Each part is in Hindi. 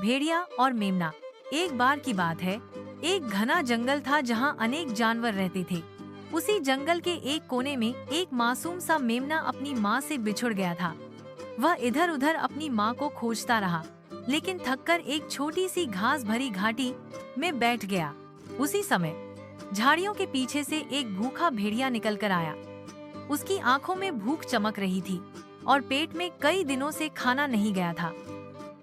भेड़िया और मेमना। एक बार की बात है, एक घना जंगल था जहाँ अनेक जानवर रहते थे। उसी जंगल के एक कोने में एक मासूम सा मेमना अपनी माँ से बिछुड़ गया था। वह इधर उधर अपनी माँ को खोजता रहा, लेकिन थककर एक छोटी सी घास भरी घाटी में बैठ गया। उसी समय झाड़ियों के पीछे से एक भूखा भेड़िया निकल कर आया। उसकी आंखों में भूख चमक रही थी और पेट में कई दिनों से खाना नहीं गया था।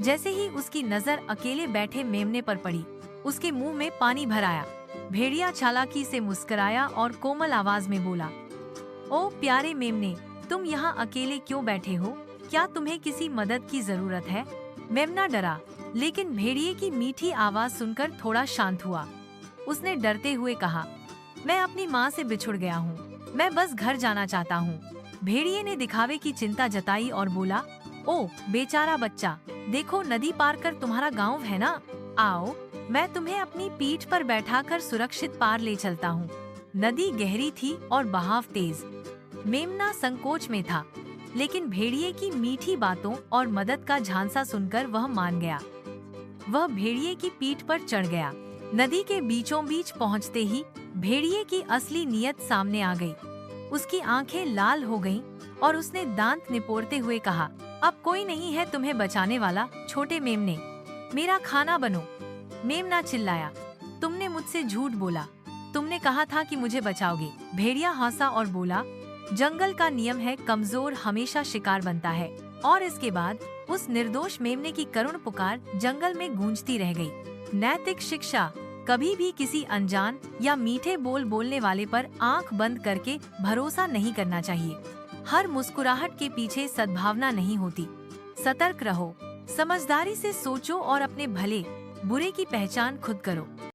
जैसे ही उसकी नजर अकेले बैठे मेमने पर पड़ी, उसके मुंह में पानी भर आया। भेड़िया चालाकी से मुस्कुराया और कोमल आवाज में बोला, ओ प्यारे मेमने, तुम यहाँ अकेले क्यों बैठे हो? क्या तुम्हें किसी मदद की जरूरत है? मेमना डरा, लेकिन भेड़िए की मीठी आवाज सुनकर थोड़ा शांत हुआ। उसने डरते हुए कहा, मैं अपनी माँ से बिछुड़ गया हूँ, मैं बस घर जाना चाहता हूँ। भेड़िए ने दिखावे की चिंता जताई और बोला, ओ बेचारा बच्चा, देखो नदी पार कर तुम्हारा गांव है ना, आओ मैं तुम्हें अपनी पीठ पर बैठाकर सुरक्षित पार ले चलता हूँ। नदी गहरी थी और बहाव तेज। मेमना संकोच में था, लेकिन भेड़िए की मीठी बातों और मदद का झांसा सुनकर वह मान गया। वह भेड़िए की पीठ पर चढ़ गया। नदी के बीचों बीच पहुँचते ही भेड़िए की असली नीयत सामने आ गई। उसकी आंखें लाल हो गईं और उसने दांत निपोड़ते हुए कहा, अब कोई नहीं है तुम्हें बचाने वाला, छोटे मेमने, मेरा खाना बनो। मेमना चिल्लाया, तुमने मुझसे झूठ बोला, तुमने कहा था कि मुझे बचाओगे। भेड़िया हंसा और बोला, जंगल का नियम है, कमजोर हमेशा शिकार बनता है। और इसके बाद उस निर्दोष मेमने की करुण पुकार जंगल में गूंजती रह गई। नैतिक शिक्षा, कभी भी किसी अनजान या मीठे बोल बोलने वाले पर आंख बंद करके भरोसा नहीं करना चाहिए। हर मुस्कुराहट के पीछे सद्भावना नहीं होती। सतर्क रहो, समझदारी से सोचो और अपने भले बुरे की पहचान खुद करो।